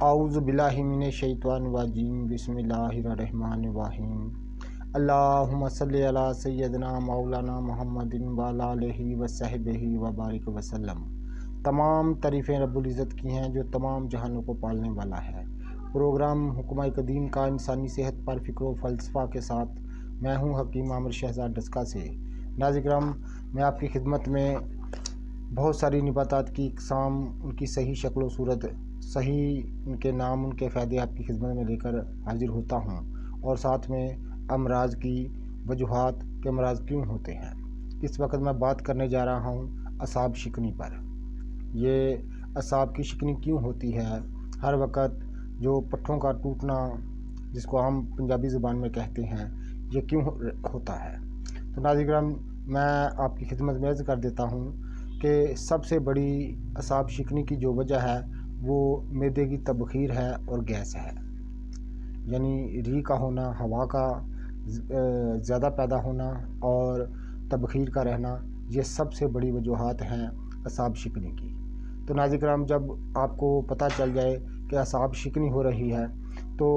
اعوذ باللہ من الشیطان الرجیم بسم اللہ الرحمن الرحیم اللہم صلی علی سیدنا مولانا محمد وعلی آلہ وصحبہ وبارک وسلم۔ تمام تعریفیں رب العزت کی ہیں جو تمام جہانوں کو پالنے والا ہے۔ پروگرام حکمہ قدیم کا انسانی صحت پر فکر و فلسفہ کے ساتھ میں ہوں حکیم عامر شہزاد ڈسکا سے۔ ناظرین کرام، میں آپ کی خدمت میں بہت ساری نباتات کی اقسام، ان کی صحیح شکل و صورت، صحیح ان کے نام، ان کے فائدے آپ کی خدمت میں لے کر حاضر ہوتا ہوں، اور ساتھ میں امراض کی وجوہات کہ امراض کیوں ہوتے ہیں۔ اس وقت میں بات کرنے جا رہا ہوں اعصاب شکنی پر۔ یہ اعصاب کی شکنی کیوں ہوتی ہے؟ ہر وقت جو پٹھوں کا ٹوٹنا، جس کو ہم پنجابی زبان میں کہتے ہیں، یہ کیوں ہوتا ہے؟ تو ناظرین کرام، میں آپ کی خدمت میں عرض کر دیتا ہوں کہ سب سے بڑی اعصاب شکنی کی جو وجہ ہے وہ معدے کی تبخیر ہے اور گیس ہے، یعنی ری کا ہونا، ہوا کا زیادہ پیدا ہونا اور تبخیر کا رہنا، یہ سب سے بڑی وجوہات ہیں اعصاب شکنی کی۔ تو ناظرین کرام، جب آپ کو پتہ چل جائے کہ اعصاب شکنی ہو رہی ہے تو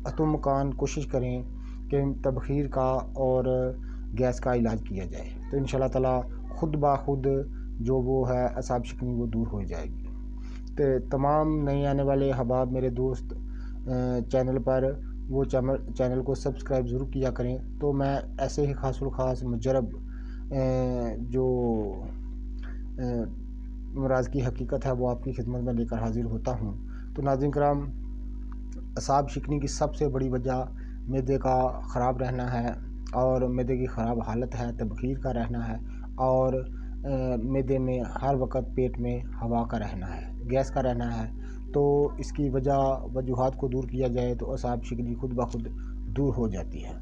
حتمکان کوشش کریں کہ تبخیر کا اور گیس کا علاج کیا جائے، تو انشاءاللہ تعالیٰ خود بخود جو وہ ہے اعصاب شکنی وہ دور ہو جائے گی۔ تو تمام نئے آنے والے احباب، میرے دوست چینل پر، وہ چینل کو سبسکرائب ضرور کیا کریں، تو میں ایسے ہی خاص الخاص مجرب جو امراض کی حقیقت ہے وہ آپ کی خدمت میں لے کر حاضر ہوتا ہوں۔ تو ناظرین کرام، اعصاب شکنی کی سب سے بڑی وجہ معدے کا خراب رہنا ہے، اور معدے کی خراب حالت ہے، تبخیر کا رہنا ہے، اور معدے میں ہر وقت پیٹ میں ہوا کا رہنا ہے، گیس کا رہنا ہے۔ تو اس کی وجوہات کو دور کیا جائے تو اعصاب شکنی خود بخود دور ہو جاتی ہے۔